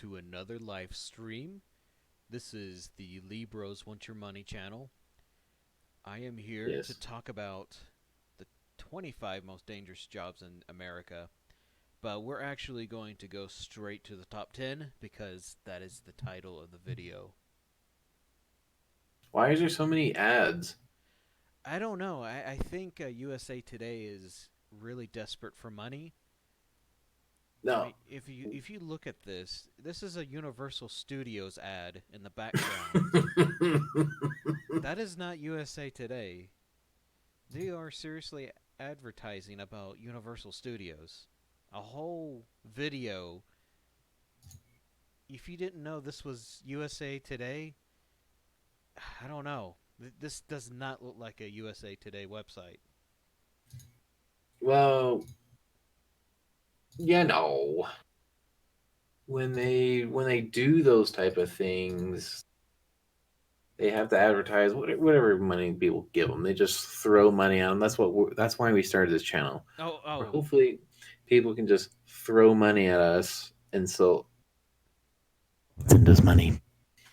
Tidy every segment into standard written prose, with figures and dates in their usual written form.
to another live stream. This is the Libros Want Your Money channel. I am here to Yes. talk about the 25 most dangerous jobs in America, but we're actually going to go straight to the top 10 because that is the title of the video. Why is there so many ads? I don't know. I think USA Today is really desperate for money. I No. mean, if you look at this, this is a Universal Studios ad in the background. That is not USA Today. They are seriously advertising about Universal Studios. A whole video. If you didn't know this was USA Today, I don't know. This does not look like a USA Today website. Well, no. When they do those type of things, they have to advertise whatever money people give them. They just throw money at them. That's why we started this channel. Oh, Where oh. hopefully people can just throw money at us and so send us money.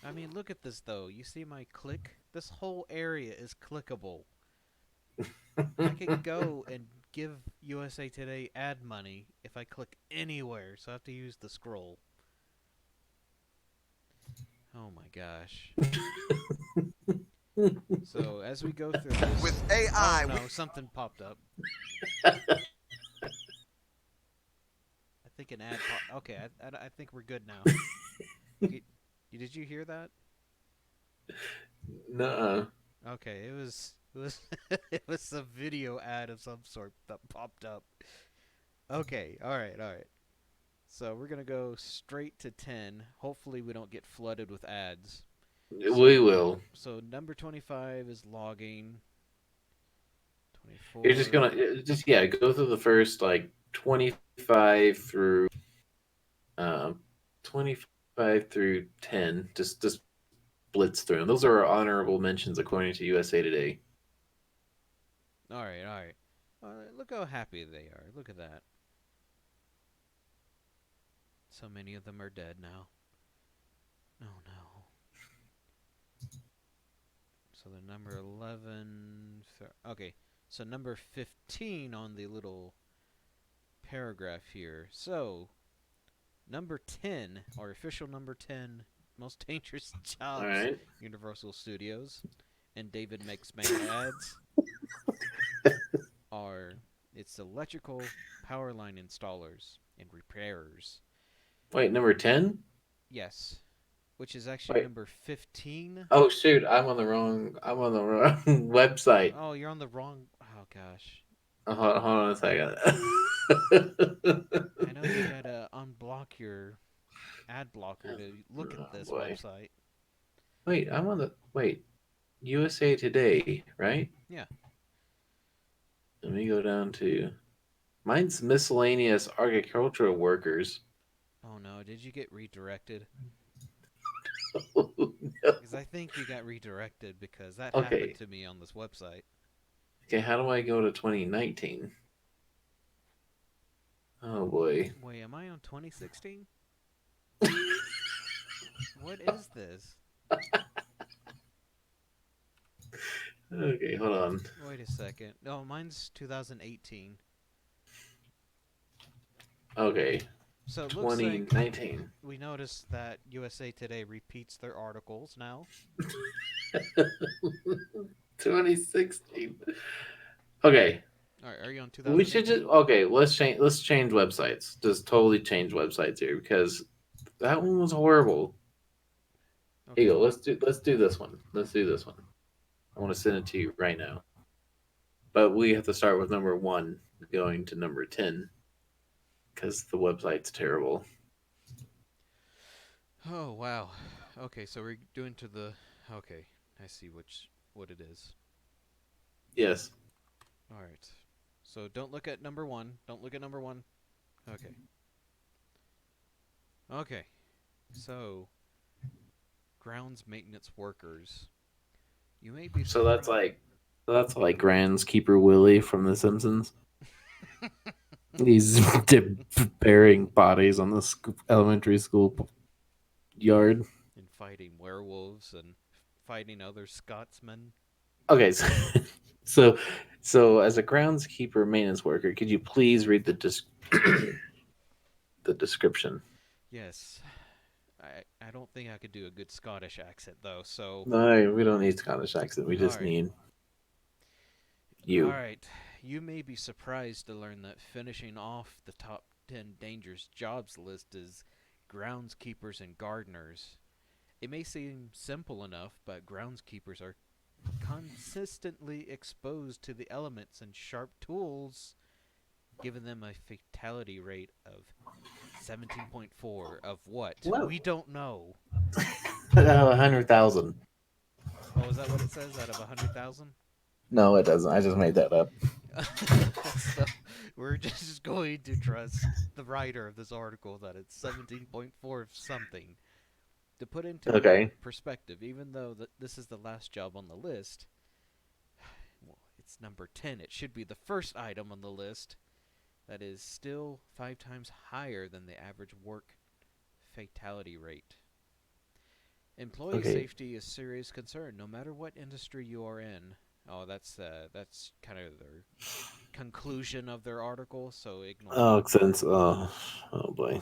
I mean, look at this though. You see my click? This whole area is clickable. I could go and give USA Today ad money if I click anywhere, so I have to use the scroll. Oh my gosh. So as we go through With this, oh AI, no, something popped up. I think an ad. Okay, I think we're good now. You, did you hear that? Nuh-uh. Okay, it was it was a video ad of some sort that popped up. Okay, all right. So we're gonna go straight to 10. Hopefully we don't get flooded with ads. So We will. so number 25 is logging. You're just 24. gonna just yeah go through the first like 25 through 25 through 10. Just blitz through them. Those are our honorable mentions according to USA Today. All right, all right. Look how happy they are. Look at that. So many of them are dead now. Oh no. So the number 11. Okay, so number 15 on the little paragraph here. So, number 10, our official number 10 most dangerous All jobs, right. Universal Studios, and David makes many ads, are it's electrical power line installers and repairers. Wait, number 10? Yes, which is actually Wait. number 15. Oh shoot, I'm on the wrong website. Oh, you're on the wrong. Oh gosh. Hold on a second. I know you gotta unblock your ad blocker to look at Oh this boy. website. Wait, USA Today, right? Yeah. Let me go down to mine's miscellaneous agricultural workers. Oh no, did you get redirected? Oh, no. Because I think you got redirected because that happened Okay. to me on this website. Okay, how do I go to 2019? Oh boy. Wait, am I on 2016? What is this? Okay, hold on. Wait a second. No, mine's 2018. Okay, So it looks like 2019. we noticed that USA Today repeats their articles now. 2016. Okay, All right, are you on we should 2018? just okay. Let's change websites. Just totally change websites here because that one was horrible. Here you Okay. go. Let's do this one. Let's do this one. I want to send it to you right now. But we have to start with number one, going to number 10 because the website's terrible. Oh wow. Okay, so we're doing to the. Okay, I see what it is. Yes. All right. So don't look at number one. Don't look at number one. Okay. Okay. So grounds maintenance workers. You may be So surprised. that's like groundskeeper Willie from The Simpsons. He's burying bodies on the elementary school yard. and fighting werewolves and fighting other Scotsmen. Okay, so, so so as a groundskeeper maintenance worker, could you please read the description? Yes, I don't think I could do a good Scottish accent though. So, No, we don't need Scottish accent. We all just right, need all you. right. You may be surprised to learn that finishing off the top 10 dangerous jobs list is groundskeepers and gardeners. It may seem simple enough, but groundskeepers are consistently exposed to the elements and sharp tools, giving them a fatality rate of 17.4 of what? What? We don't know. 100,000. Oh, is that what it says out of 100,000? No, it doesn't. I just made that up. So we're just going to trust the writer of this article that it's 17.4 of something. To put into Okay. perspective, even though this is the last job on the list, well, it's number 10. It should be the first item on the list. That is still 5 times higher than the average work fatality rate. Employee Okay. safety is a serious concern, no matter what industry you are in. Oh, that's kind of their conclusion of their article. So ignore Oh, that part. since oh boy.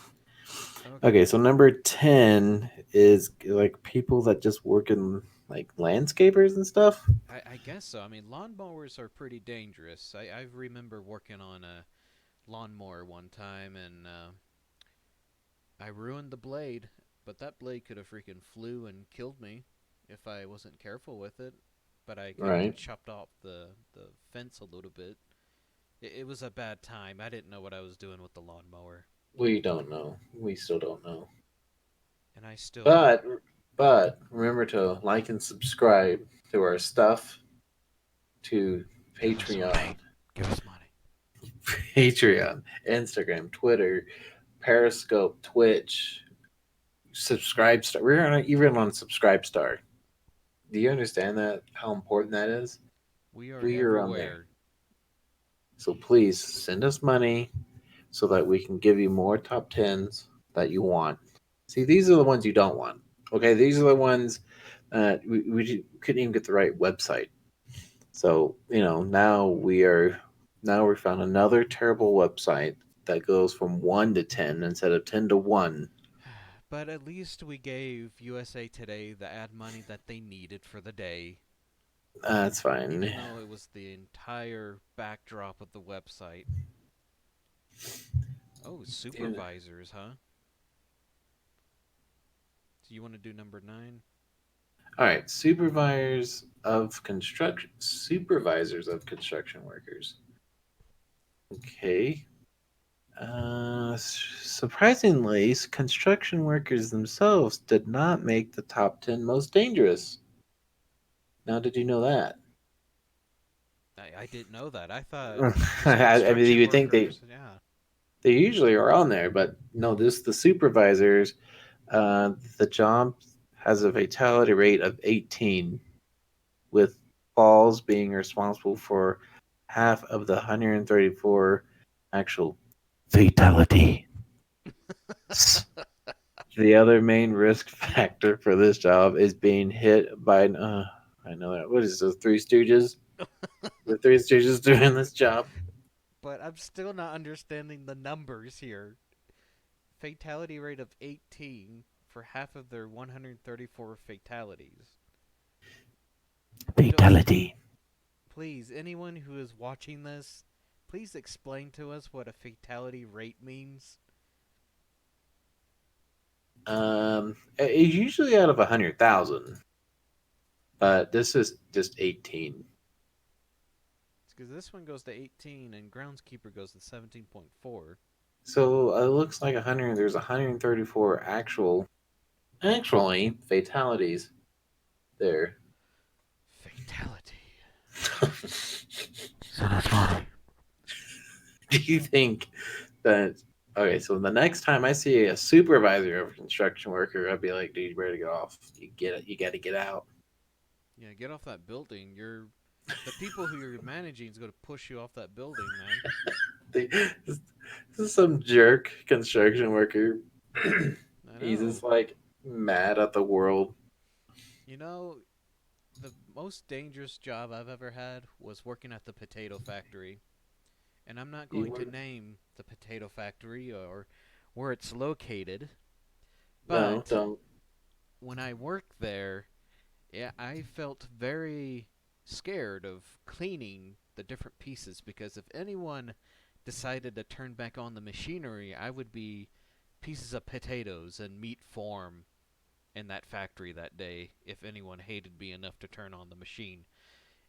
Okay, Okay, so number 10 is like people that just work in like landscapers and stuff. I guess so. I mean, lawnmowers are pretty dangerous. I remember working on a lawnmower one time, and I ruined the blade, but that blade could have freaking flew and killed me if I wasn't careful with it. But I kind of Right. chopped off the fence a little bit. It was a bad time. I didn't know what I was doing with the lawnmower, We don't know. We still don't know. and I still But but remember to like and subscribe to our stuff to give us Patreon, money. Give us money. Patreon, Instagram, Twitter, Periscope, Twitch, Subscribe Star. Even on Subscribe Star. Do you understand that? How important that is? We are We are on there. everywhere. So please send us money so that we can give you more top tens that you want. See, these are the ones you don't want. Okay, these are the ones that we couldn't even get the right website. So now we found another terrible website that goes from 1 to 10 instead of 10 to 1. But at least we gave USA Today the ad money that they needed for the day, That's fine. even though it was the entire backdrop of the website. Oh, Dude. supervisors, huh? So you want to do number 9? All right, supervisors of construction workers. Okay. Surprisingly, construction workers themselves did not make the top 10 most dangerous. Now, did you know that? I didn't know that. I thought just I mean, you construction would think workers. Yeah. they usually are on there, but no, this the supervisors. The job has a fatality rate of 18, with falls being responsible for half of the 134 actual fatality. The other main risk factor for this job is being hit by I know that. What is this? Three Stooges? The Three Stooges doing this job. But I'm still not understanding the numbers here. Fatality rate of 18 for half of their 134 fatalities. Fatality. Please, anyone who is watching this, please explain to us what a fatality rate means. It's usually out of 100,000, but this is just 18. Because this one goes to 18 and groundskeeper goes to 17.4. So it looks like 100. There's 134 actually fatalities there. Fatality. So that's why. Do you think that? Okay, so the next time I see a supervisor of a construction worker, I'd be like, "Dude, you better get off. You get it. You got to get out." Yeah, get off that building. The people who you're managing is going to push you off that building, man. This is some jerk construction worker. I He's know. just like, mad at the world. You know, the most dangerous job I've ever had was working at the potato factory. And I'm not You going to would name the potato factory or where it's located, no, but don't. when I worked there, yeah, I felt very scared of cleaning the different pieces because if anyone decided to turn back on the machinery, I would be pieces of potatoes and meat form in that factory that day if anyone hated me enough to turn on the machine.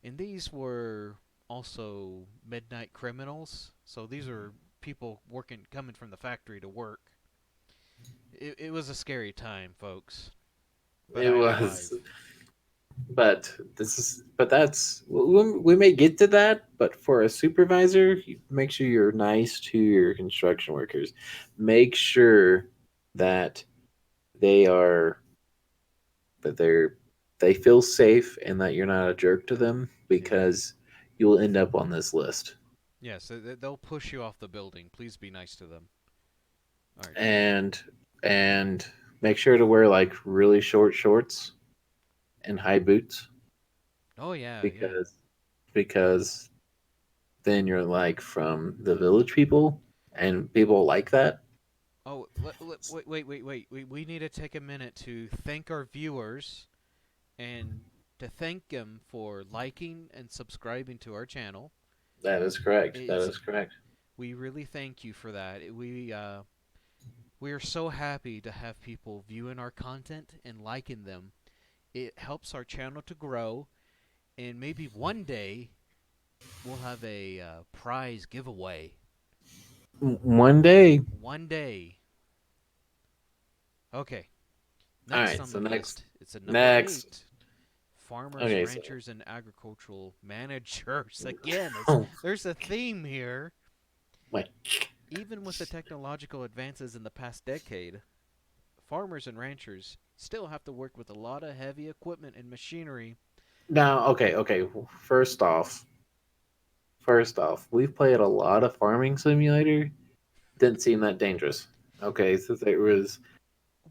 And these were also midnight criminals, so these are people working coming from the factory to work. It was a scary time, folks, but It I was, survived. but that's we may get to that. But for a supervisor, make sure you're nice to your construction workers. Make sure that they are that they feel safe and that you're not a jerk to them Yeah. because you'll end up on this list. Yes, they'll push you off the building. Please be nice to them. All right. And and make sure to wear like really short shorts and high boots Oh yeah, yeah. because because then you're like from the village people and people like that. Oh, wait. We need to take a minute to thank our viewers and to thank them for liking and subscribing to our channel. That is correct. That It's is correct. We really thank you for that. We are so happy to have people viewing our content and liking them. It helps our channel to grow, and maybe one day we'll have a prize giveaway. One day. One day. Okay. All Next right. on the So next, list, it's a number next. 8. Farmers, Okay. So ranchers, and agricultural managers. Again, oh there's a theme here. my. Even with the technological advances in the past decade, farmers and ranchers still have to work with a lot of heavy equipment and machinery. Now, okay. First off, we've played a lot of Farming Simulator. Didn't seem that dangerous. Okay, so there was,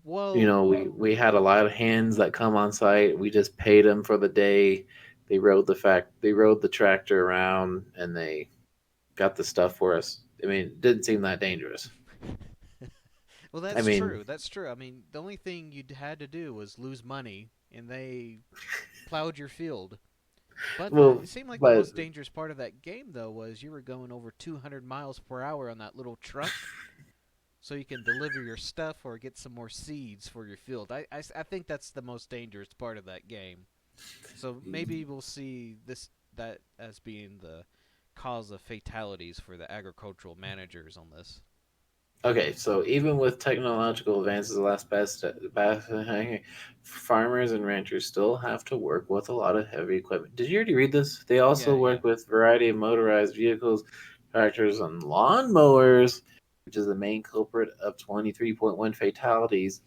Well, we had a lot of hands that come on site. We just paid them for the day. They rode the tractor around and they got the stuff for us. I mean, it didn't seem that dangerous. well, I that's mean, true. That's true. I mean, the only thing you had to do was lose money, and they plowed your field. But well, it seemed like the but most dangerous part of that game, though, was you were going over 200 miles per hour on that little truck, so you can deliver your stuff or get some more seeds for your field. I think that's the most dangerous part of that game. So maybe we'll see that as being the cause of fatalities for the agricultural managers on this. okay, so even with technological advances, the best farmers and ranchers still have to work with a lot of heavy equipment. Did you already read this? They also Yeah, yeah. work with variety of motorized vehicles, tractors, and lawnmowers, which is the main culprit of 23.1 fatalities.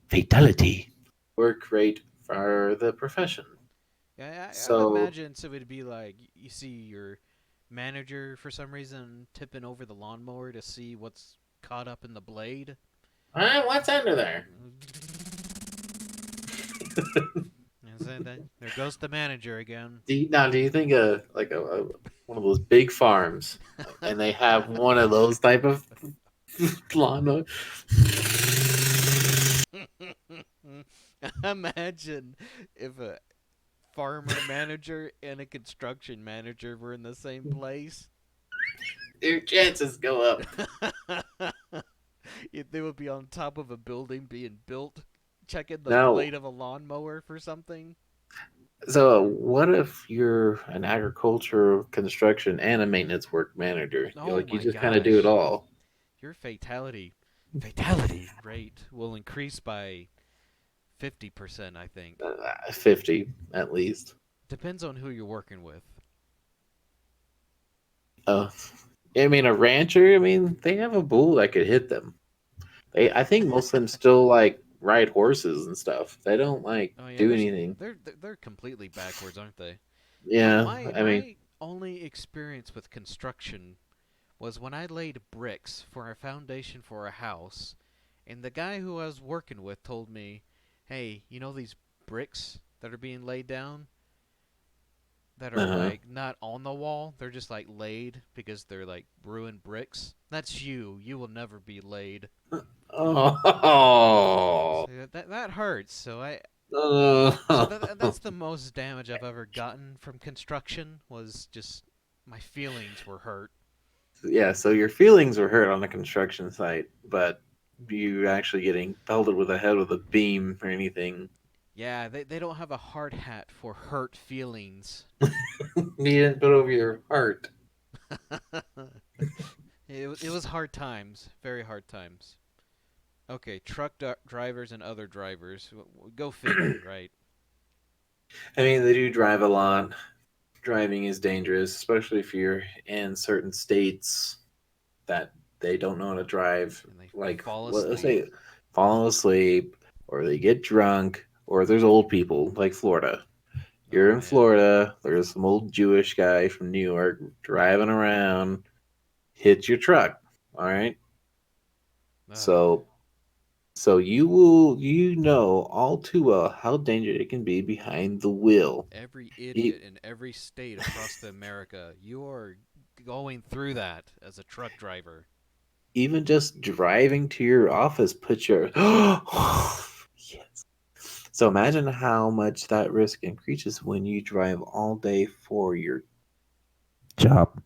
Fatality. Work rate for the profession. Yeah, I would So, imagine so it'd be like you see your manager for some reason tipping over the lawnmower to see what's caught up in the blade. what's under there? And so then there goes the manager again. Do you think one of those big farms, and they have one of those type of lawnmower? Imagine if a farmer manager and a construction manager were in the same place. Your chances go up. They would be on top of a building being built, checking the Now, blade of a lawnmower for something. so what if you're an agriculture, construction, and a maintenance work manager? Oh You my just kind of do it gosh. all. Your fatality rate will increase by 50%, I think. 50 at least. Depends on who you're working with. Uh, I mean, a rancher. I mean, they have a bull that could hit them. I think most of them still like ride horses and stuff. They don't like Oh yeah, do there's anything. they're completely backwards, aren't they? My Yeah, my I mean, my only experience with construction was when I laid bricks for a foundation for a house, and the guy who I was working with told me, hey, you know these bricks that are being laid down that are Uh-huh. like not on the wall, they're just like laid because they're like ruined bricks. That's you. You will never be laid. Oh. So that hurts. So I so Oh. that's the most damage I've ever gotten from construction was just my feelings were hurt. Yeah, so your feelings were hurt on a construction site, but you actually getting pelted with a head with a beam or anything. Yeah, they don't have a hard hat for hurt feelings. You didn't put over your heart. It was hard times, very hard times. Okay, drivers and other drivers. Go figure, right? I mean, they do drive a lot. Driving is dangerous, especially if you're in certain states that they don't know how to drive. And they Like, fall let's asleep. say, fall asleep, or they get drunk, or there's old people like Florida. Oh You're in man. Florida. There's some old Jewish guy from New York driving around, hits your truck. All right. Ugh. So, so you know all too well how dangerous it can be behind the wheel. Every E- idiot in every state across the America, you are going through that as a truck driver. Even just driving to your office puts your yes. So imagine how much that risk increases when you drive all day for your job.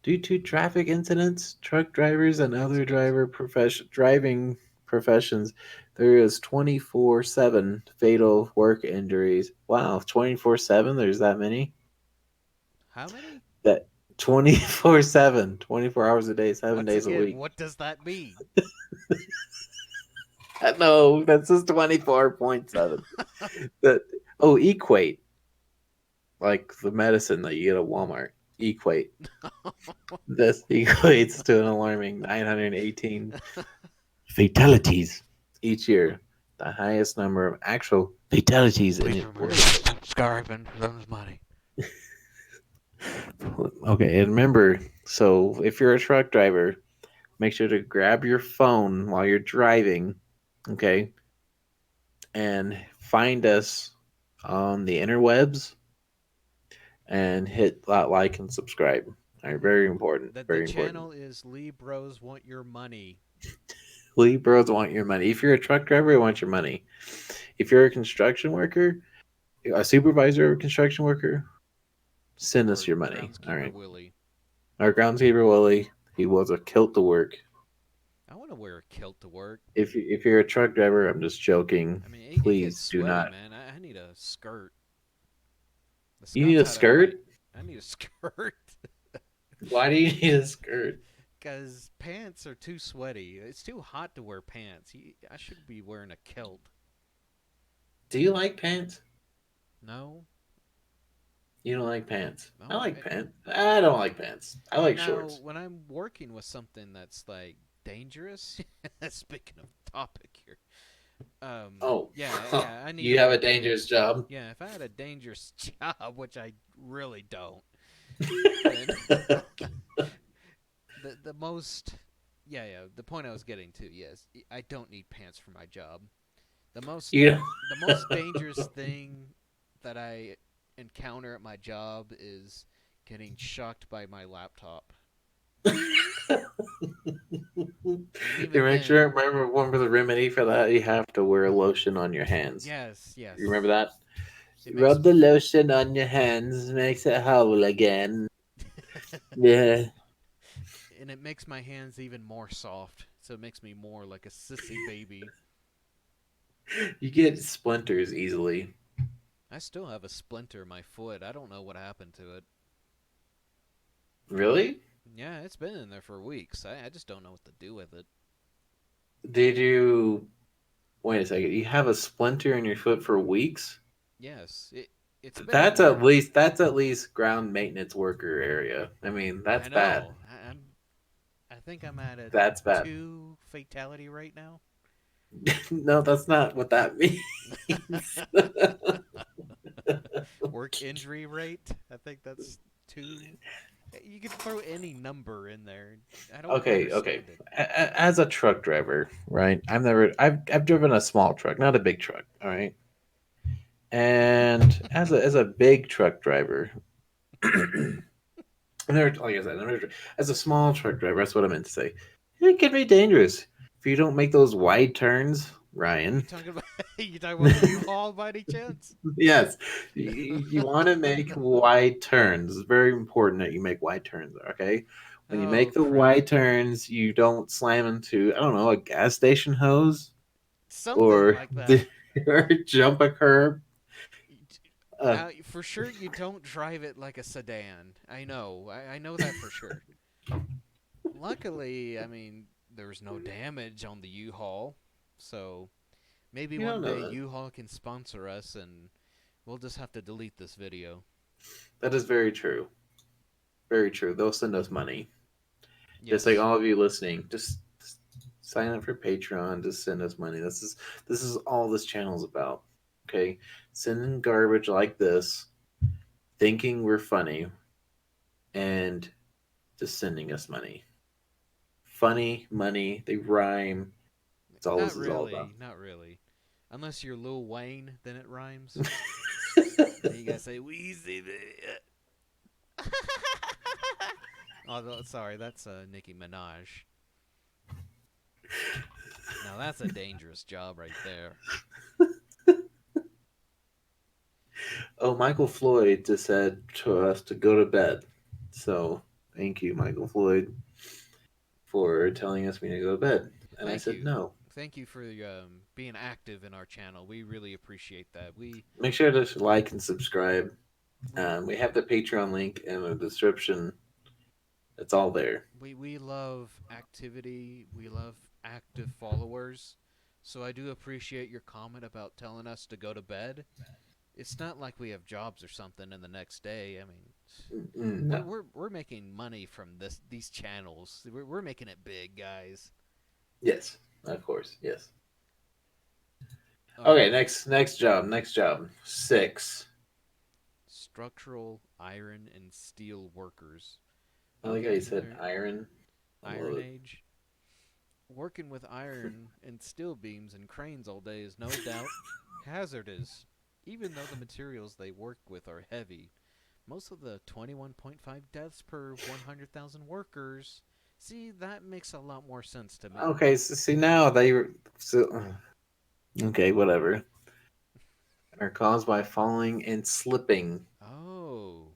Due to traffic incidents, truck drivers and other Incidents. driving professions, there is 24/7 fatal work injuries. Wow, 24/7, there's that many? How many? That 24/7, 24 hours a day, 7 Once days a again, week. what does that mean? No, that's just 24.7. That equate, like the medicine that you get at Walmart. Equate. This equates to an alarming 918 fatalities each year, the highest number of actual fatalities in Please it. remember subscribing for those money. Okay, and remember, so if you're a truck driver, make sure to grab your phone while you're driving, okay, and find us on the interwebs and hit that like and subscribe. All right, very important, The very important. channel is Lee Bros Want Your Money. Lee Bros want your money. If you're a truck driver, you want your money. If you're a construction worker, a supervisor of a construction worker, send us Or your money. All Groundskeeper right. Willie. Our groundskeeper Willie, he was a kilt to work. I want to wear a kilt to work. If you're a truck driver, I'm just joking. I mean, it gets Please do sweaty, not. man. I need a skirt. The You need Scots a had it right. skirt. I need a skirt. Why do you need a skirt? Because pants are too sweaty. It's too hot to wear pants. I should be wearing a kilt. Do you like pants? No? You don't like pants. I No. like pants. I don't like pants. I like Now, shorts. when I'm working with something that's like dangerous, speaking of topic here, Oh, yeah, I need you to have a wear dangerous pants. job. Yeah, if I had a dangerous job, which I really don't, then the most, yeah, the point I was getting to, yes, I don't need pants for my job. The most you the most dangerous thing that I encounter at my job is getting shocked by my laptop. And You even make sure then, remember the remedy for that. You have to wear lotion on your hands. yes, You yes. remember that? It makes Rub the lotion on your hands, makes it whole again. Yeah. and it makes my hands even more soft. So it makes me more like a sissy baby. You get splinters easily. I still have a splinter in my foot. I don't know what happened to it. Really? Yeah, it's been in there for weeks. I just don't know what to do with it. Did you wait a second? You have a splinter in your foot for weeks? Yes, it's been in That's there. at least ground maintenance worker area. I mean, that's I bad. know. I think I'm at a That's bad. 2 fatality right now. No, that's not what that means. Work injury rate. I think that's 2. You can throw any number in there. I don't Okay, okay. understand it. As a truck driver, right? I've driven a small truck, not a big truck. All right. And as a big truck driver, and there, like I said, as a small truck driver, that's what I meant to say. It can be dangerous if you don't make those wide turns, You Ryan. talking about you talking about the U-Haul by any chance? Yes, you want to make wide turns. It's very important that you make wide turns. Okay, when you Oh make the crap. wide turns, you don't slam into, I don't know, a gas station hose Something or like that. or jump a curb. Uh, For sure, you don't drive it like a sedan. I know. I know that for sure. Luckily, I mean, there's no damage on the U-Haul, so maybe you don't one know day that. U-Haul can sponsor us, and we'll just have to delete this video. That is very true. Very true. They'll send us money. Just like Yes. all of you listening, just sign up for Patreon. Just send us money. This is all this channel's about. Okay, sending garbage like this, thinking we're funny, and just sending us money. Funny money. They rhyme. That's all Not this is all about. really. Not really. Unless you're Lil Wayne, then it rhymes. Then you gotta say Weezy. Oh, sorry, that's Nicki Minaj. Now that's a dangerous job right there. Oh, Michael Floyd just said to us to go to bed. So thank you, Michael Floyd, for telling us we need to go to bed. And I Thank said you. no. Thank you for being active in our channel. We really appreciate that. Make sure to like and subscribe. We We have the Patreon link in the description. It's all there. we love activity. We love active followers. So I do appreciate your comment about telling us to go to bed. It's not like we have jobs or something in the next day. I mean, we're No. we're we're making money from these channels. We're making it big, guys. Yes, of course. Yes. All Okay. right. Next job. Next job. 6. Structural iron and steel workers. I like how you Okay, said they're iron. I Iron love it. Age. Working with iron and steel beams and cranes all day is no doubt hazardous, even though the materials they work with are heavy. Most of the 21.5 deaths per 100,000 workers. See, that makes a lot more sense to me. Okay. So see now they were. So, okay. Whatever. Are caused by falling and slipping. Oh,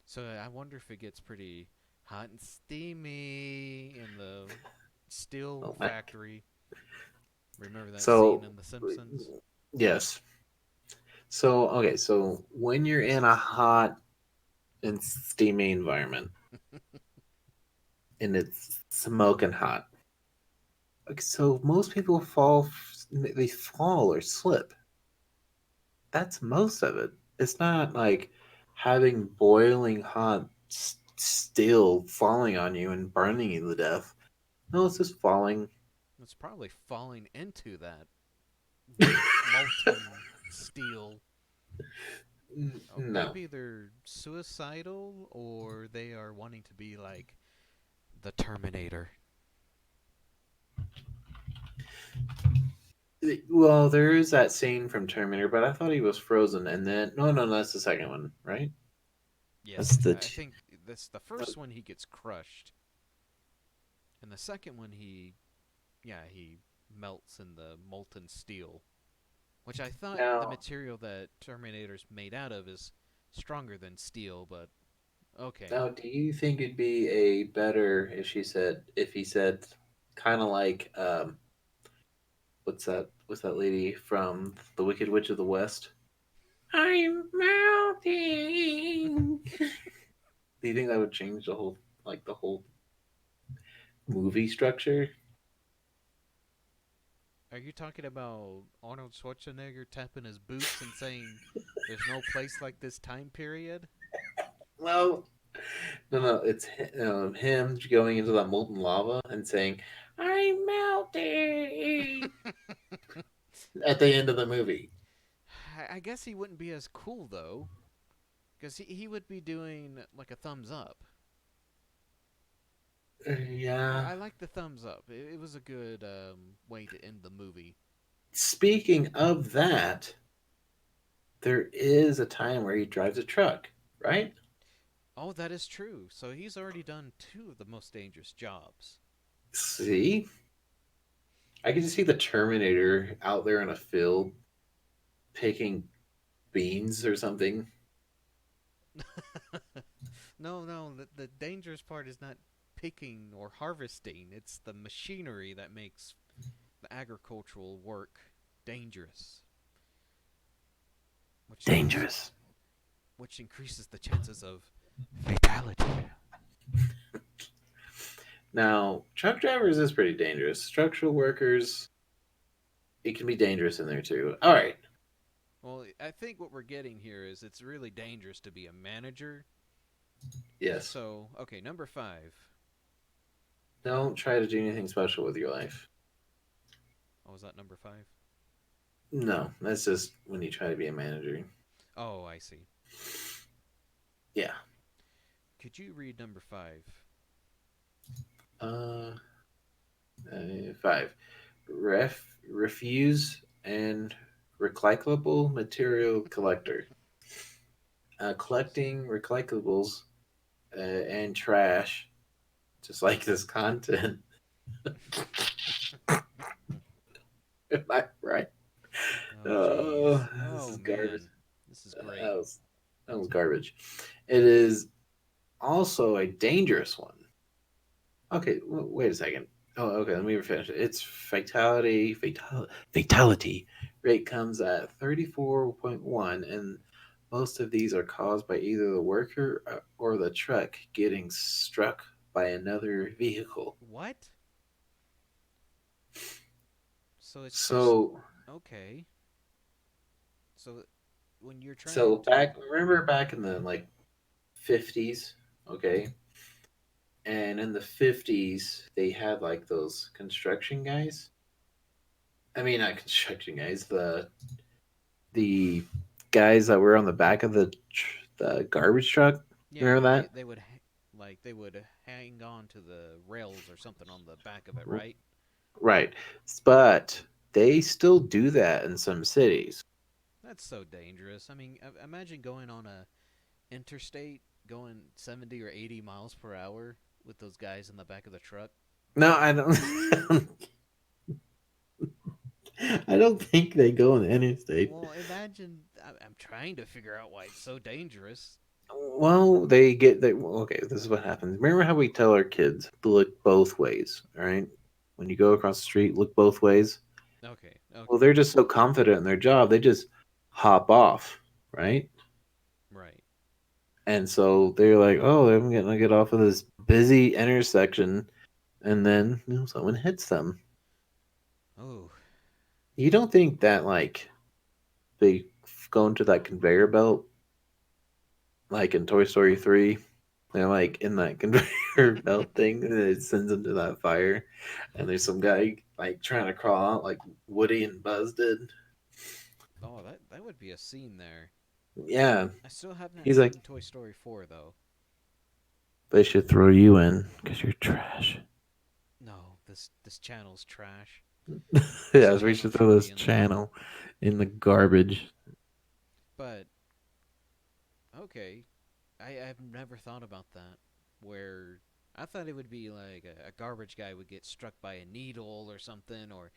so I wonder if it gets pretty hot and steamy in the steel Oh my. factory. Remember that scene So in The Simpsons? yes. So okay. So when you're in a hot and steamy environment and it's smoking hot, like, so most people they fall or slip. That's most of it. It's not like having boiling hot steel falling on you and burning you to death. No, it's just falling. It's probably falling into that molten steel. Oh, No. maybe they're suicidal or they are wanting to be like the Terminator. Well, there is that scene from Terminator, but I thought he was frozen, and then no, that's the second one, right? Yes, That's the I think that's the first one he gets crushed, and the second one he melts in the molten steel, which I thought the now. material that Terminator's made out of is stronger than steel, but okay. Now, do you think it'd be a better if he said, kind of like what's that lady from The Wicked Witch of the West? I'm melting. Do you think that would change the whole movie structure? Are you talking about Arnold Schwarzenegger tapping his boots and saying, "There's no place like this time period"? Well, no, it's him going into that molten lava and saying, "I'm melting" at the end of the movie. I guess he wouldn't be as cool though, because he would be doing like a thumbs up. Yeah. I like the thumbs up. It was a good way to end the movie. Speaking of that, there is a time where he drives a truck, right? Oh, that is true. So he's already done two of the most dangerous jobs. See? I can just see the Terminator out there in a field picking beans or something. No, no, the dangerous part is not picking or harvesting. It's the machinery that makes the agricultural work dangerous, which increase Dangerous. which increases the chances of fatality. Now, truck drivers is pretty dangerous. Structural workers, it can be dangerous in there too. All right. Well, I think what we're getting here is it's really dangerous to be a manager. Yes. So, okay, number 5. Don't try to do anything special with your life. Oh, was that number 5? No, that's just when you try to be a manager. Oh, I see. Yeah. Could you read number 5? Uh, 5. Refuse and recyclable material collector. Collecting recyclables and trash, just like this content. Am I right? Oh, jeez. Oh, this Oh, is garbage. man. This is great. That was that was garbage. It is also a dangerous one. Okay, wait a second. Oh, okay. Let me finish. Its fatality rate comes at 34.1, and most of these are caused by either the worker or the truck getting struck by another vehicle. What? So it's just So, okay. So when you're so trying to back remember back in the like 50s, okay? And in the 50s, they had like those construction guys. I mean, not construction guys, the guys that were on the back of the garbage truck. yeah, Remember that? they would hang on to the rails or something on the back of it, right? Right. But they still do that in some cities. That's so dangerous. I mean, imagine going on a interstate going 70 or 80 miles per hour with those guys in the back of the truck. No, I don't. I don't think they go on the interstate. Well, imagine I'm trying to figure out why it's so dangerous. Well, they get they. Okay, this is what happens. Remember how we tell our kids to look both ways, all right? When you go across the street, look both ways. Okay, Well, okay. they're just so confident in their job, they just hop off, right? Right. And so they're like, "Oh, I'm gonna get off of this busy intersection," and then someone hits them. Oh, You don't think that like they go into that conveyor belt like in Toy Story 3? They're like in that conveyor belt thing, and it sends them to that fire, and there's some guy like trying to crawl out like Woody and Buzz did. oh, that would be a scene there. Yeah, I still haven't he's like, seen Toy Story 4 though. they should throw you in because you're trash. No, this channel's trash. Yes, So we none should of throw should this be in there. channel in the garbage. But okay, I've never thought about that. Where I thought it would be like a garbage guy would get struck by a needle or something, or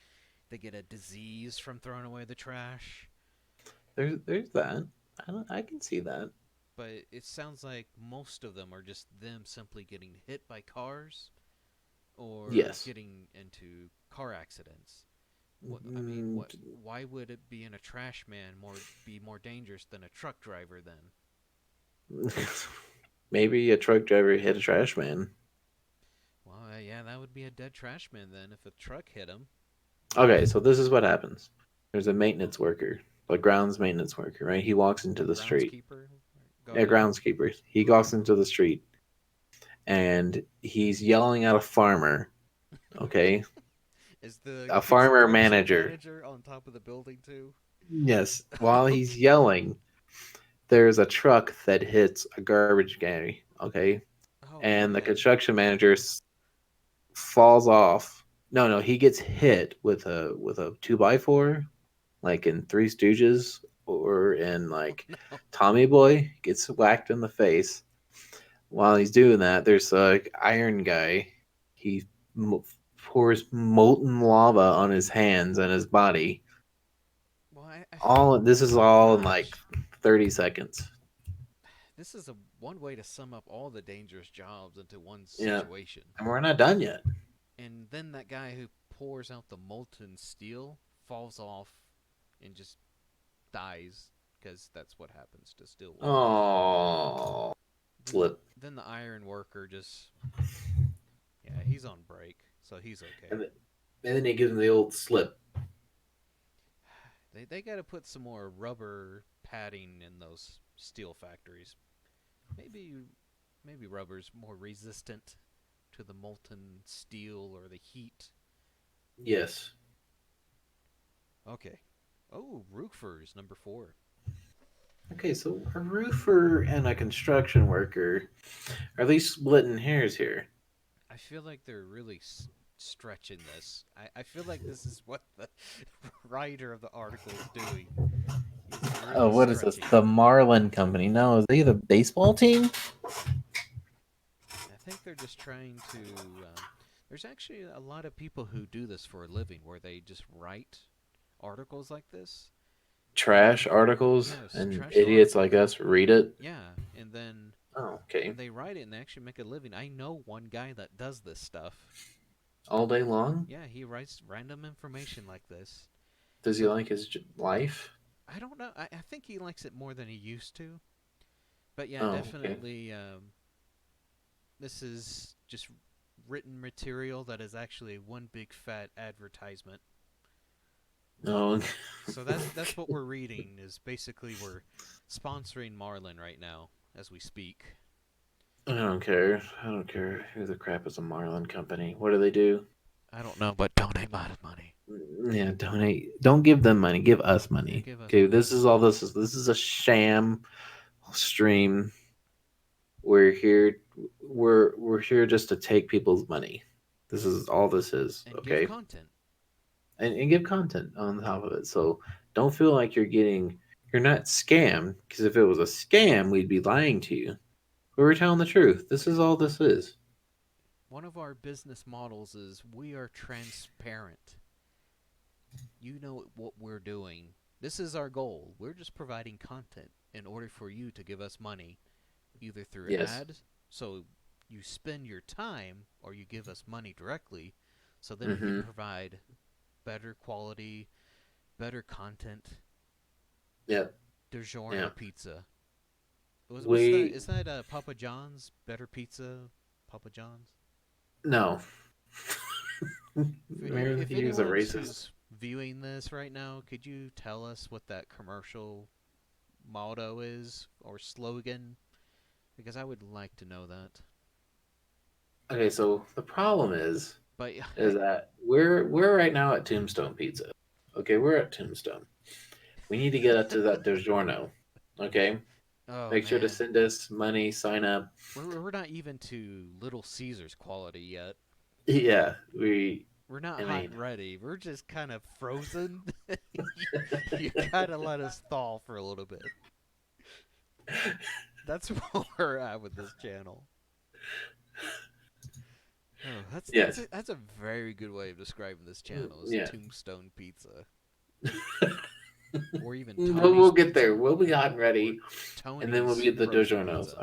they get a disease from throwing away the trash. There's that. I can see that. But it sounds like most of them are just them simply getting hit by cars or Yes. getting into car accidents. What I mean, Mm, what? Why would it be in a trash man more dangerous than a truck driver then? maybe a truck driver hit a trash man. Well, yeah, that would be a dead trash man then if a truck hit him. Okay, so this is what happens. There's a maintenance worker, a grounds maintenance worker, right? He walks into the street. Groundskeeper. Go A ahead. groundskeeper. He walks into the street and he's yelling at a farmer. Okay, Is the a farmer construction manager. manager on top of the building too? Yes, while he's yelling, there's a truck that hits a garbage guy. Okay, Oh and the man. construction manager falls off. No, he gets hit with a 2x4, like in Three Stooges or in like No. Tommy Boy, gets whacked in the face. While he's doing that, there's like Iron Guy. He pours molten lava on his hands and his body. Well, All this is oh all in like gosh, 30 seconds. this is a one way to sum up all the dangerous jobs into one Yeah, situation. and we're not done yet. And then that guy who pours out the molten steel falls off and just dies because that's what happens to steel workers. Oh, Then slip. then the iron worker just yeah, he's on break, so he's okay. And then he gives him the old slip. They got to put some more rubber padding in those steel factories. Maybe maybe rubber's more resistant to the molten steel or the heat. Yes. Okay. Oh, roofers number 4. Okay, so a roofer and a construction worker, are they splitting hairs here? I feel like they're really stretching this. I feel like this is what the writer of the article is doing. He's Oh, really what is this? stretching The it. Marlin Company. No, is they the baseball team? I think they're just trying to. There's actually a lot of people who do this for a living, where they just write articles like this. Trash articles Yes, and trash idiots like articles. us read it. Yeah, and then Oh, okay. and they write it and they actually make a living. I know one guy that does this stuff. All day long? Yeah, he writes random information like this. Does he So like his life? I don't know. I think he likes it more than he used to. But yeah, Oh, okay. definitely. This is just written material that is actually one big fat advertisement. Oh, So that's what we're reading. Is basically we're sponsoring Marlin right now as we speak. I don't care. I don't care who the crap is a Marlin Company. What do they do? I don't know, but donate my money. Yeah, donate. Don't give them money. Give us Yeah, money. give us Okay, money. this is all this is. This is a sham stream. We're here. We're here just to take people's money. This is all this is. And give Okay, content. and give content on top of it. So don't feel like you're not scammed, because if it was a scam, we'd be lying to you. But we're telling the truth. This is all this is. One of our business models is we are transparent. You know what we're doing. This is our goal. We're just providing content in order for you to give us money, either through Yes. ads, so you spend your time, or you give us money directly, so then we can Mm-hmm. provide better quality, better content. Yeah. Yeah. DiGiorno pizza. What's that? We Is that Papa John's better pizza? Papa John's. no. If He was a anyone racist. who's viewing this right now, could you tell us what that commercial motto is or slogan? Because I would like to know that. Okay, so the problem But is that we're right now at Tombstone Pizza. Okay, we're at Tombstone. We need to get up to that DiGiorno. Okay, oh make sure to man, send us money, sign up. we're not even to Little Caesars quality yet. Yeah, We're not I hot mean, and ready. We're just kind of frozen. You gotta let us thaw for a little bit. That's what we're at with this channel. Oh, yes, that's a very good way of describing this channel is yeah. Tombstone Pizza or even But we'll Tony's get there. Pizza We'll be hot and or ready, and then we'll Tony's be at the Frozen DiGiorno's. Pizza.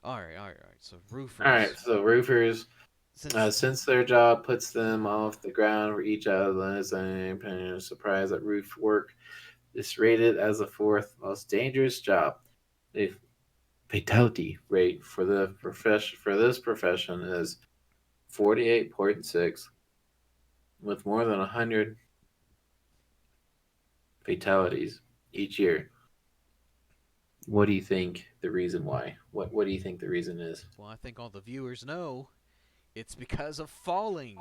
All right. All right. So All right. roofers, So roofers, since since their job puts them off the ground for each other, and surprise that roof work is rated as the fourth most dangerous job. The fatality rate for this profession is 48.6, with more than 100 fatalities each year. What do you think the reason why? What do you think the reason is? well, I think all the viewers know it's because of falling.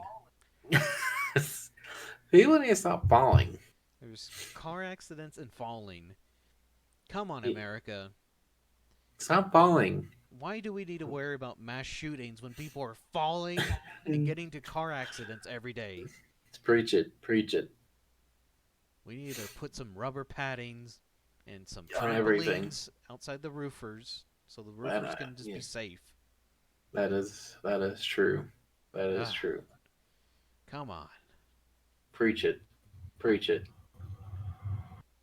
People need to stop falling. There's car accidents and falling. Come on, America. Stop falling. Why do we need to worry about mass shootings when people are falling and getting into car accidents every day? Preach it. Preach it. We need to put some rubber paddings and some On everything. trampolines outside the roofers so the And, roofers can just yeah, be safe. that is true. That is Ah, true. come on. Preach it. Preach it.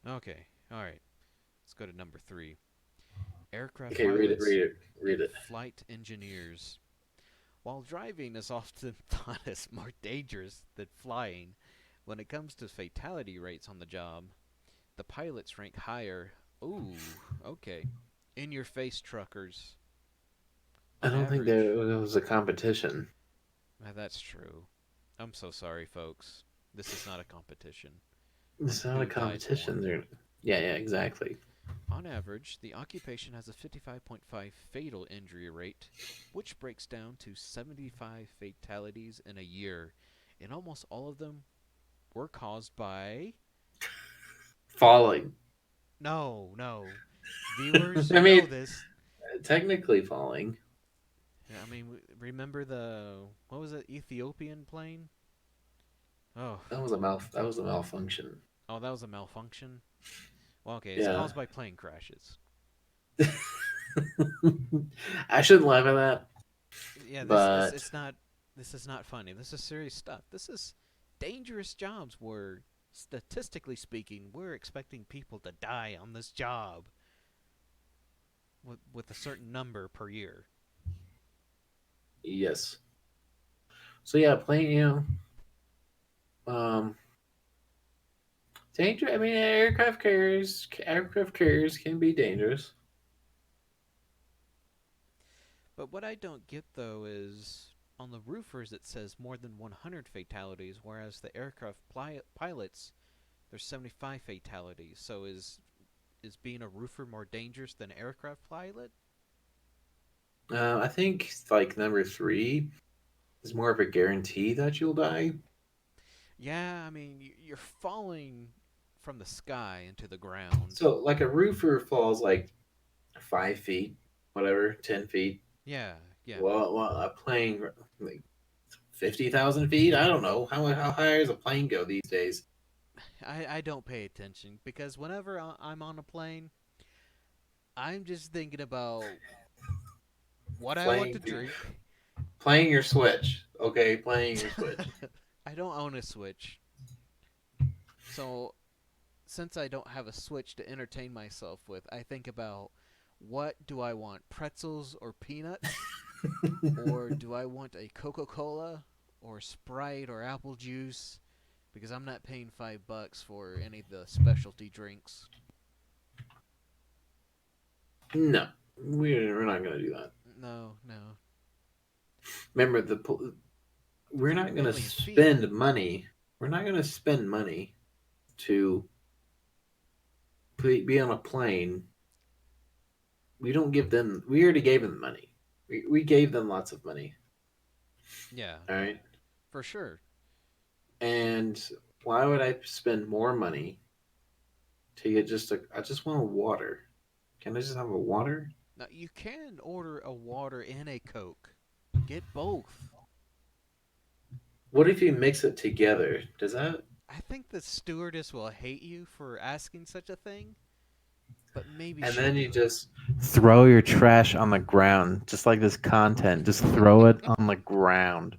Okay, alright. Let's go to number 3. Aircraft Okay, read it. pilots Read it. Read and it. flight engineers. While driving is often thought as more dangerous than flying, when it comes to fatality rates on the job, the pilots rank higher. Ooh, okay. In your face truckers. I On don't think average. there was a competition. That's true. I'm so sorry, folks. This is not a competition. On It's not a who dies more. competition. There. Yeah, yeah, exactly. On average, the occupation has a 55.5 fatal injury rate, which breaks down to 75 fatalities in a year, and almost all of them were caused by. Falling. No, no. Viewers, I you know mean, this. technically falling. I mean, remember the. What was it? Ethiopian plane? Oh. That was a malfunction. Oh, that was a malfunction? Well, okay, it's Yeah. caused by plane crashes. I shouldn't laugh at that, Yeah, this is but it's not this is not funny. This is serious stuff. This is dangerous jobs where statistically speaking, we're expecting people to die on this job with a certain number per year. yes. So yeah, playing um danger. I mean, aircraft carriers can be dangerous. But what I don't get though is on the roofers it says more than 100 fatalities, whereas the aircraft pilots there's 75 fatalities. So is being a roofer more dangerous than an aircraft pilot? I think like number three is more of a guarantee that you'll die. Yeah, I mean you're falling from the sky into the ground. So like a roofer falls like 5 feet, whatever, 10 feet. Yeah, yeah. Well, a plane like 50,000 feet. I don't know how high does a plane go these days. I don't pay attention because whenever I'm on a plane, I'm just thinking about what I want to Playing drink. playing your Switch. Okay, playing your Switch. I don't own a Switch. So, since I don't have a Switch to entertain myself with, I think about what do I want, pretzels or peanuts? Or do I want a Coca Cola or Sprite or apple juice? Because I'm not paying $5 for any of the specialty drinks. No, we're not gonna do that. No, no. Remember we're not gonna 3 million feet. spend money. We're not gonna spend money to be on a plane. We don't give them. We already gave them money. We gave them lots of money. Yeah, All right. for sure. And why would I spend more money to get just a? I just want a water. Can I just have a water? Now, you can order a water and a Coke. Get both. What if you mix it together? Does that? I think the stewardess will hate you for asking such a thing, but maybe And she'll then you do it. just throw your trash on the ground, just like this content. Just throw it on the ground.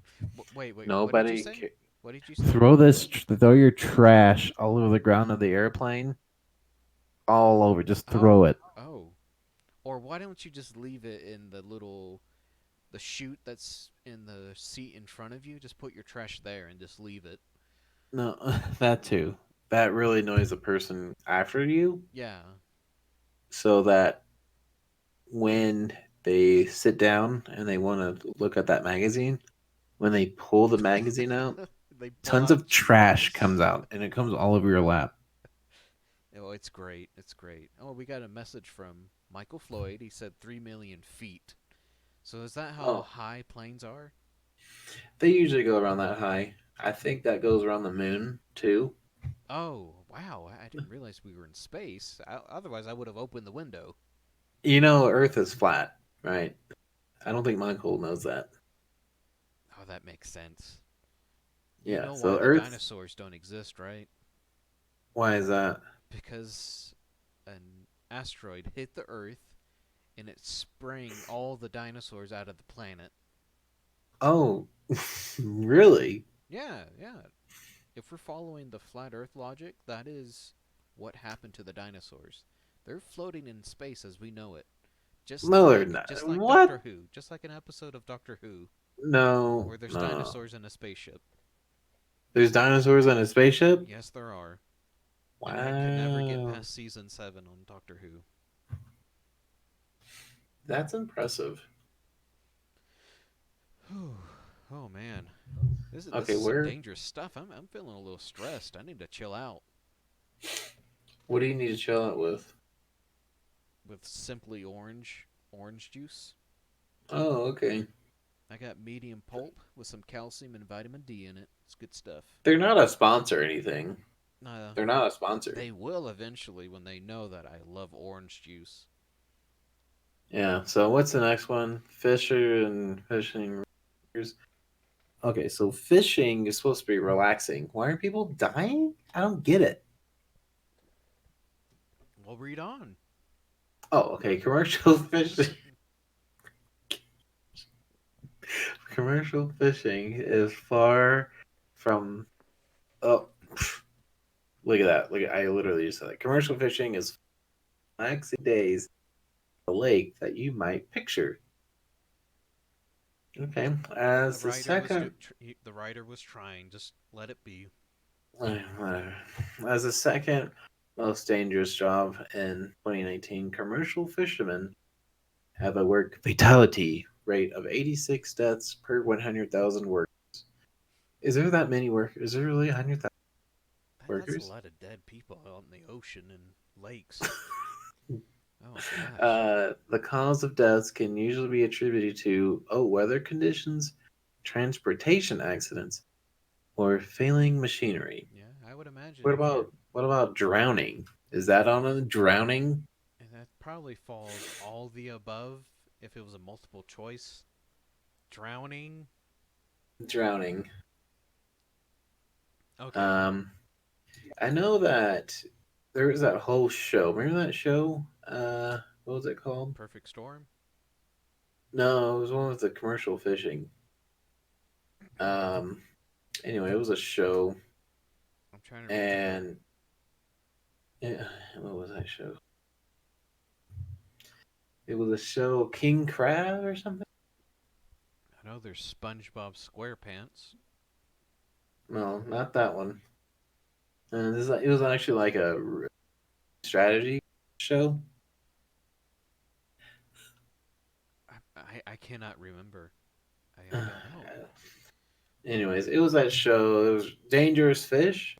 Wait, wait, what did you Nobody say? What did you say? throw your trash all over the ground of the airplane, all over. Just throw Oh, it. oh. Or why don't you just leave it in the chute that's in the seat in front of you? Just put your trash there and just leave it. No, that too. That really annoys the person after you, Yeah. so that when they sit down and they want to look at that magazine, when they pull the magazine out, They pull tons out of trash Cheetos. comes out and it comes all over your lap. Oh, it's great. It's great. Oh, we got a message from Michael Floyd. He said 3 million feet. So is that how Oh, high planes are? they usually go around that high. I think that goes around the moon too. Oh, wow. I didn't realize we were in space. Otherwise, I would have opened the window. You know, Earth is flat, right? I don't think Michael knows that. Oh, that makes sense. You Yeah, know why so the Earth, dinosaurs don't exist, right? why is that? Because an asteroid hit the Earth and it sprang all the dinosaurs out of the planet. Oh, really? Yeah, yeah. If we're following the flat Earth logic, that is what happened to the dinosaurs. They're floating in space as we know it. No, they're not. Just like What? Doctor Who, just like an episode of Doctor Who No, where there's no. dinosaurs in a spaceship. There's dinosaurs on a spaceship? Yes, there are. And I could never get Wow. past season 7 on Doctor Who. That's impressive. Oh man. This Okay, is some where dangerous stuff. I'm feeling a little stressed. I need to chill out what do you need to chill out with? with simply orange juice. Oh, okay. I got medium pulp with some calcium and vitamin D in it. It's good stuff. They're not a sponsor or anything. Uh, They're not a sponsor. they will eventually when they know that I love orange juice. Yeah, so what's the next one? Fisher and fishing. Okay, so fishing is supposed to be relaxing. Why are people dying? I don't get it. Well, read on. Oh, okay. Commercial fishing. Commercial fishing is far from. Oh, look at that! Look, I literally just said that. Commercial fishing is relaxing days a lake that you might picture. Okay, The as the writer was second, the writer was trying. Just let it be. whatever. As the second most dangerous job in 2019, commercial fishermen have a work fatality rate of 86 deaths per 100,000 workers. Is there that many workers? Is there really 100,000 That's a workers? lot of dead people out in the ocean and lakes. Oh gosh. The cause of deaths can usually be attributed to weather conditions, transportation accidents, or failing machinery. Yeah, I would imagine What if you're. about drowning? Is that on a drowning? And that probably falls all the above if it was a multiple choice. Drowning. Drowning. Okay. Um, I know that there was that whole show. Remember that show? What was it called? Perfect storm. No, it was one with the commercial fishing. Um, anyway, it was a show, I'm trying to remember. and yeah, what was that show? It was a show King Crab or something. I know there's SpongeBob SquarePants. No, not that one. It was actually like a strategy show. I cannot remember. I Uh, don't know. Anyways, it was that show. It was Dangerous Fish.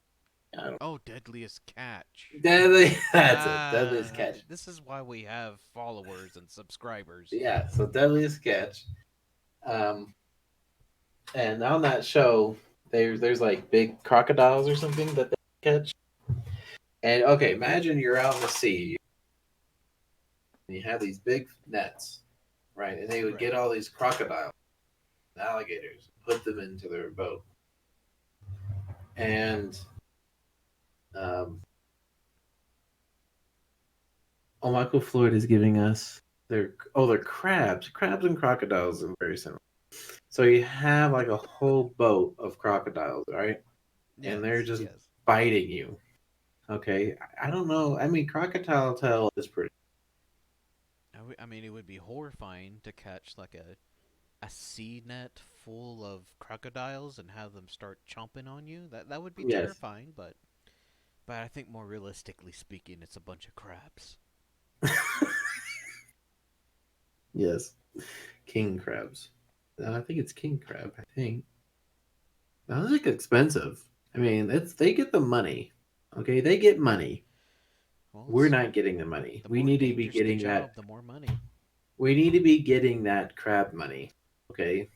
I don't. Oh, Deadliest Catch. Deadly. That's it. Deadliest Ah, Catch. this is why we have followers and subscribers. Yeah. So Deadliest Catch. Um, and on that show, there's like big crocodiles or something that they catch. And okay, imagine you're out in the sea and you have these big nets, right? And they would Right. get all these crocodiles and alligators, put them into their boat, and um, oh, Michael Floyd is giving us they're crabs. Crabs and crocodiles are very similar. So you have like a whole boat of crocodiles, right? And they're Yes, just yes. biting you. Okay, I don't know. I mean, crocodile tail is pretty. I mean, it would be horrifying to catch like a sea net full of crocodiles and have them start chomping on you. That would be Yes, terrifying, but I think more realistically speaking, it's a bunch of crabs. yes, king crabs. I think it's king crab. I think those are expensive. I mean, it's they get the money. Okay, they get money. Well, We're it's not getting the money. the We more need to be dangerous the getting that. job, the more money. We need to be getting that crab money. Okay.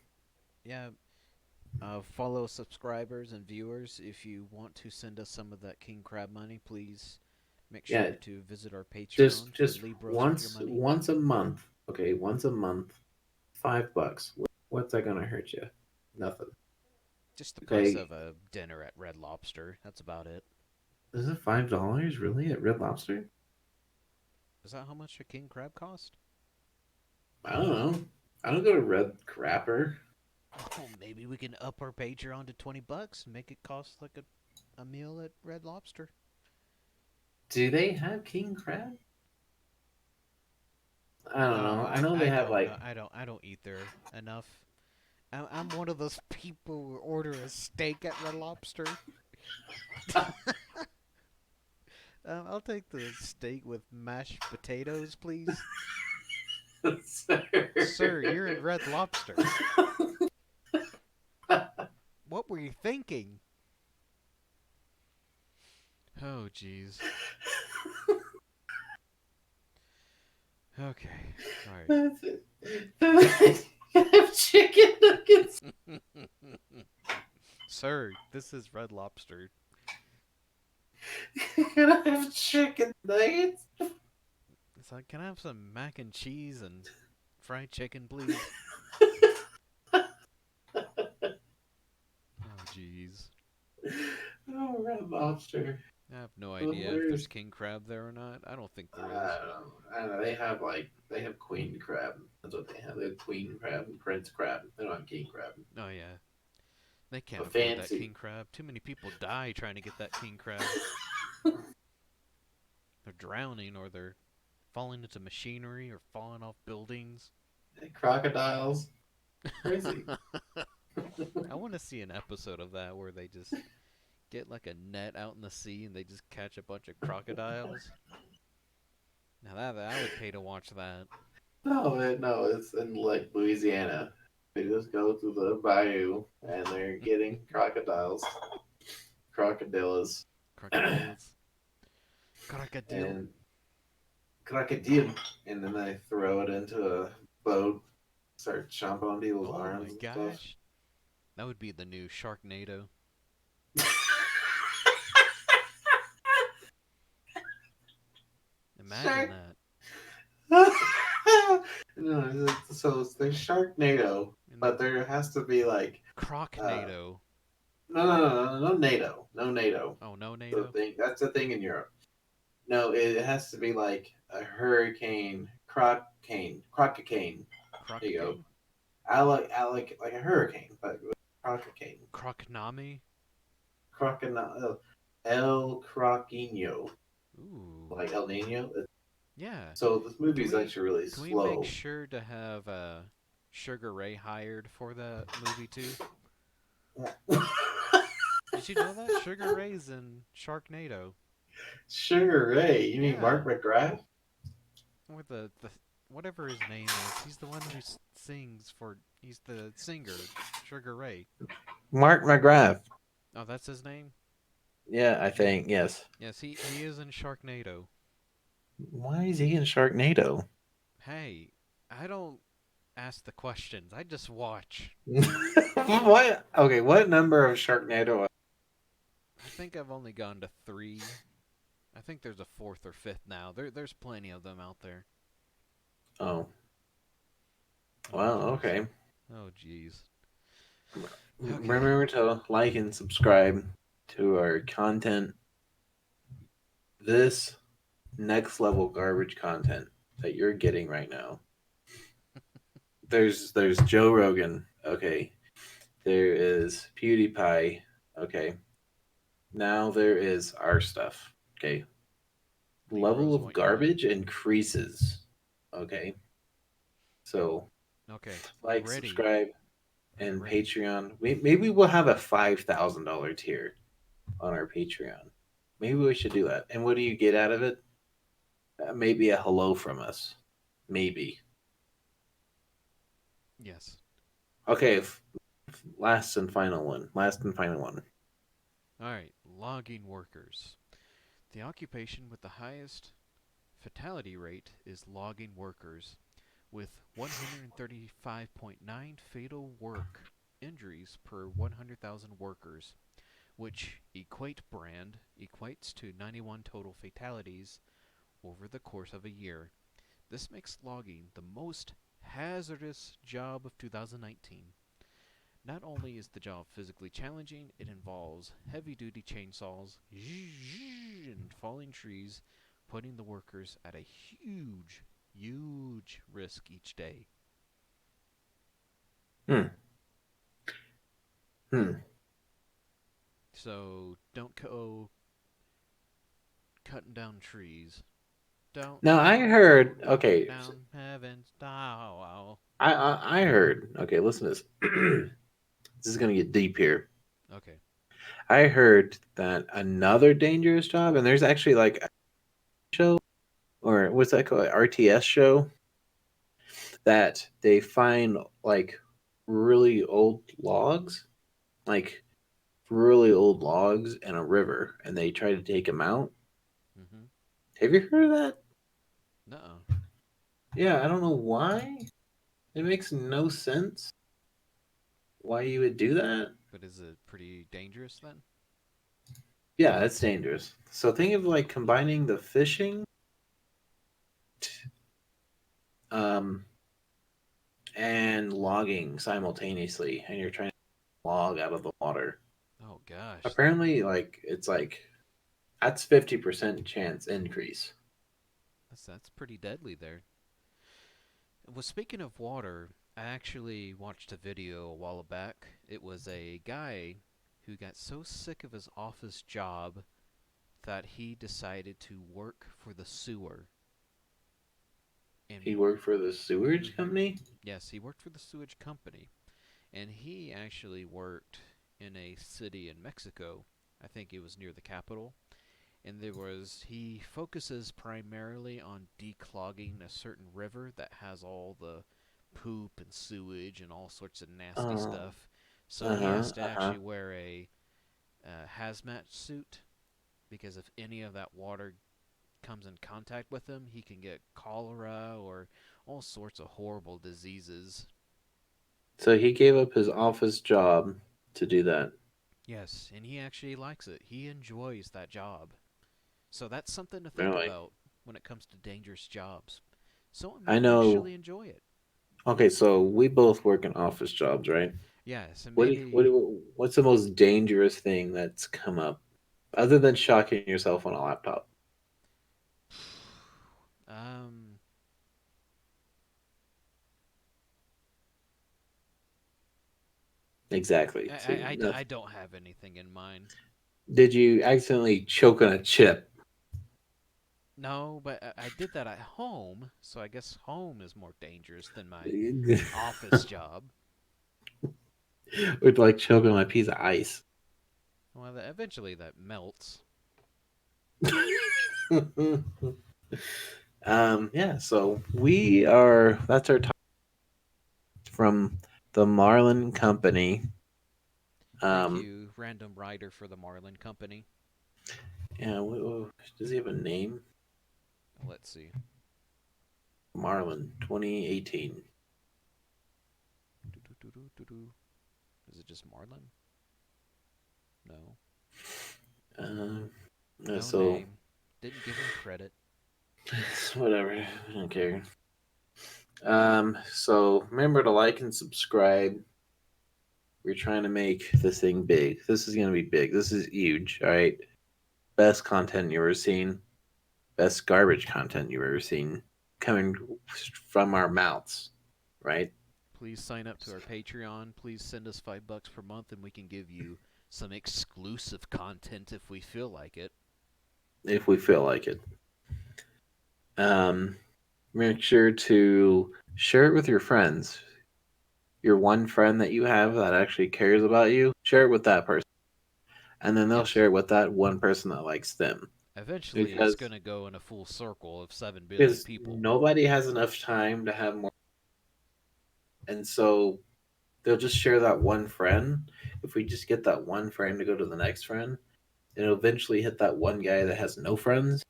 Yeah, follow subscribers and viewers. If you want to send us some of that king crab money, please Make Yeah, sure to visit our Patreon for just Lee Bros with your money. once a month. Okay, once a month, $5. What's that gonna hurt you? Nothing. Just the price Okay, of a dinner at Red Lobster. That's about it. is it $5 really at Red Lobster? Is that how much a king crab cost? I don't know. I don't go to Red Crapper. Oh, maybe we can up our Patreon to $20 and make it cost like a meal at Red Lobster. Do they have king crab? I don't know. I know they I have don't know. like. I don't eat there enough. I'm one of those people who order a steak at Red Lobster. I'll take the steak with mashed potatoes, please. Sir, you're in Red Lobster. What were you thinking? Oh, jeez. Okay. Alright. That's it. I have chicken nuggets. Sir, this is Red Lobster. Can I have chicken nuggets? It's like, can I have some mac and cheese and fried chicken, please? Oh, jeez. Oh, Red Lobster. I have no Well, idea if there's king crab there or not. I don't think there is. I don't know. They have queen crab. That's what they have. They have queen crab and prince crab. They don't have king crab. Oh, yeah. They can't A afford that fancy. king crab. Too many people die trying to get that king crab. They're drowning or they're falling into machinery or falling off buildings. Crocodiles. Crazy. I want to see an episode of that where they just get like a net out in the sea and they just catch a bunch of crocodiles. Now that I would pay to watch that. No, no, it's in like Louisiana. They just go to the bayou and they're getting crocodiles, Crocodiles. Crocodile. and crocodile, and then they throw it into a boat, start chomping on people's Oh arms my and stuff. gosh. That would be the new Sharknado. Imagine Shark. that. No, so it's the Sharknado, And but there has to be like Crocnado. no NATO, no NATO. Oh, no The NATO? thing that's the thing in Europe. No, it has to be like a hurricane, crococane. There you go. Crococane? Like a hurricane, but with crococane. Crocnami? Crocodile, El Croquino, Ooh. like El Nino. Yeah. So this movie is we actually really can we make slow. sure to have Sugar Ray hired for that movie too? Did you know that Sugar Ray's in Sharknado? Sugar Ray, you mean Yeah, Mark McGrath? or the whatever his name is. He's the one who sings for. He's the singer, Sugar Ray. Mark McGrath. Oh, that's his name. Yeah, I think yes. Yes, he is in Sharknado. Why is he in Sharknado? Hey, I don't ask the questions. I just watch. What? Okay, what number of Sharknado? I think I've only gone to 3. I think there's a 4th or 5th now. There's plenty of them out there. Oh, Oh, well, jeez. okay. Oh, jeez. Remember to like and subscribe to our content. This next level garbage content that you're getting right now. There's Joe Rogan, okay. There is PewDiePie, okay. Now there is our stuff, okay. Lee Level Bros of want your money. garbage increases, okay. So Okay, like, ready. subscribe, and Ready. Patreon. Maybe we'll have a $5,000 tier on our Patreon. Maybe we should do that. And what do you get out of it? Maybe a hello from us. Maybe. Yes. Okay. Last and final one. All right. Logging workers. The occupation with the highest fatality rate is logging workers, with 135.9 fatal work injuries per 100,000 workers, which equates to 91 total fatalities over the course of a year. This makes logging the most hazardous job of 2019. Not only is the job physically challenging, it involves heavy duty chainsaws and falling trees, putting the workers at a huge risk each day. Hmm. Hmm. So don't go cutting down trees. Don't Now I go heard. cutting Okay, down heaven's down. I heard. Okay, listen to this. This is gonna get deep here. Okay. I heard that another dangerous job, and there's actually like a show or what's that called, RTS show, that they find like really old logs, like really old logs in a river, and they try to take them out. Mm-hmm. Have you heard of that? No. Yeah, I don't know why. It makes no sense why you would do that. But is it pretty dangerous then? Yeah, that's dangerous. So think of like combining the fishing um, and logging simultaneously, and you're trying to log out of the water. Oh gosh. Apparently, like it's like that's 50% chance increase. That's pretty deadly there. Well, speaking of water, I actually watched a video a while back. It was a guy who got so sick of his office job that he decided to work for the sewer. He And worked for the sewage hmm company. yes, he worked for the sewage company. And he actually worked in a city in Mexico. I think it was near the capital. And he focuses primarily on declogging a certain river that has all the poop and sewage and all sorts of nasty Uh stuff. So he huh. has to Uh huh. actually wear a hazmat suit because if any of that water comes in contact with him, he can get cholera or all sorts of horrible diseases. So he gave up his office job to do that. Yes, and he actually likes it. He enjoys that job. So that's something to think Really? about when it comes to dangerous jobs. Someone I may know. actually enjoy it. Okay, so we both work in office jobs, right? Yes, and What maybe what's the most dangerous thing that's come up other than shocking yourself on a laptop? um Exactly. See, I don't have anything in mind. did you accidentally choke on a chip No, but I did that at home, so I guess home is more dangerous than my office job. with like choking on a piece of ice? Well, eventually that melts. Yeah, so we are that's our top from the Marlin Company. Thank Um, you, random writer for the Marlin Company. yeah, does he have a name? Let's see. Marlin 2018. Is it just Marlin? No. Uh, No so name. Didn't give him credit. whatever, I don't care. So remember to like and subscribe. We're trying to make this thing big. This is gonna be big. This is huge. All right, best content you've ever seen. Best garbage content you've ever seen coming from our mouths. Right? Please sign up to our Patreon. Please send us $5 per month and we can give you some exclusive content if we feel like it. If we feel like it. Um, Make sure to share it with your friends. Your one friend that you have that actually cares about you, share it with that person. And then they'll Yes. share it with that one person that likes them. Eventually it's Because going to go in a full circle of 7 billion because people. nobody has enough time to have more, and so they'll just share that one friend. If we just get that one friend to go to the next friend, it'll eventually hit that one guy that has no friends,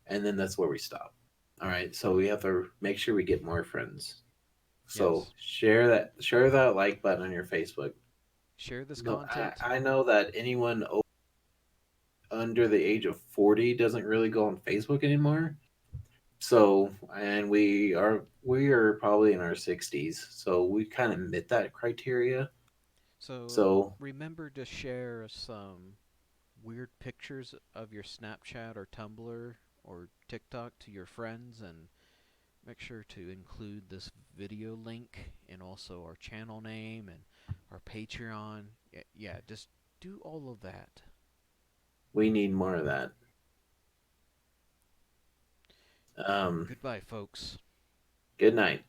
and then that's where we stop. All right, so we have to make sure we get more friends. So Yes. share that like button on your Facebook. Share this No, content. I know that anyone under the age of 40 doesn't really go on Facebook anymore. So, and we are probably in our 60s, so we kind of met that criteria. So So remember to share some weird pictures of your Snapchat or Tumblr or TikTok to your friends, and make sure to include this video link and also our channel name and our Patreon. Yeah, just do all of that. we need more of that. Goodbye, folks. Good night.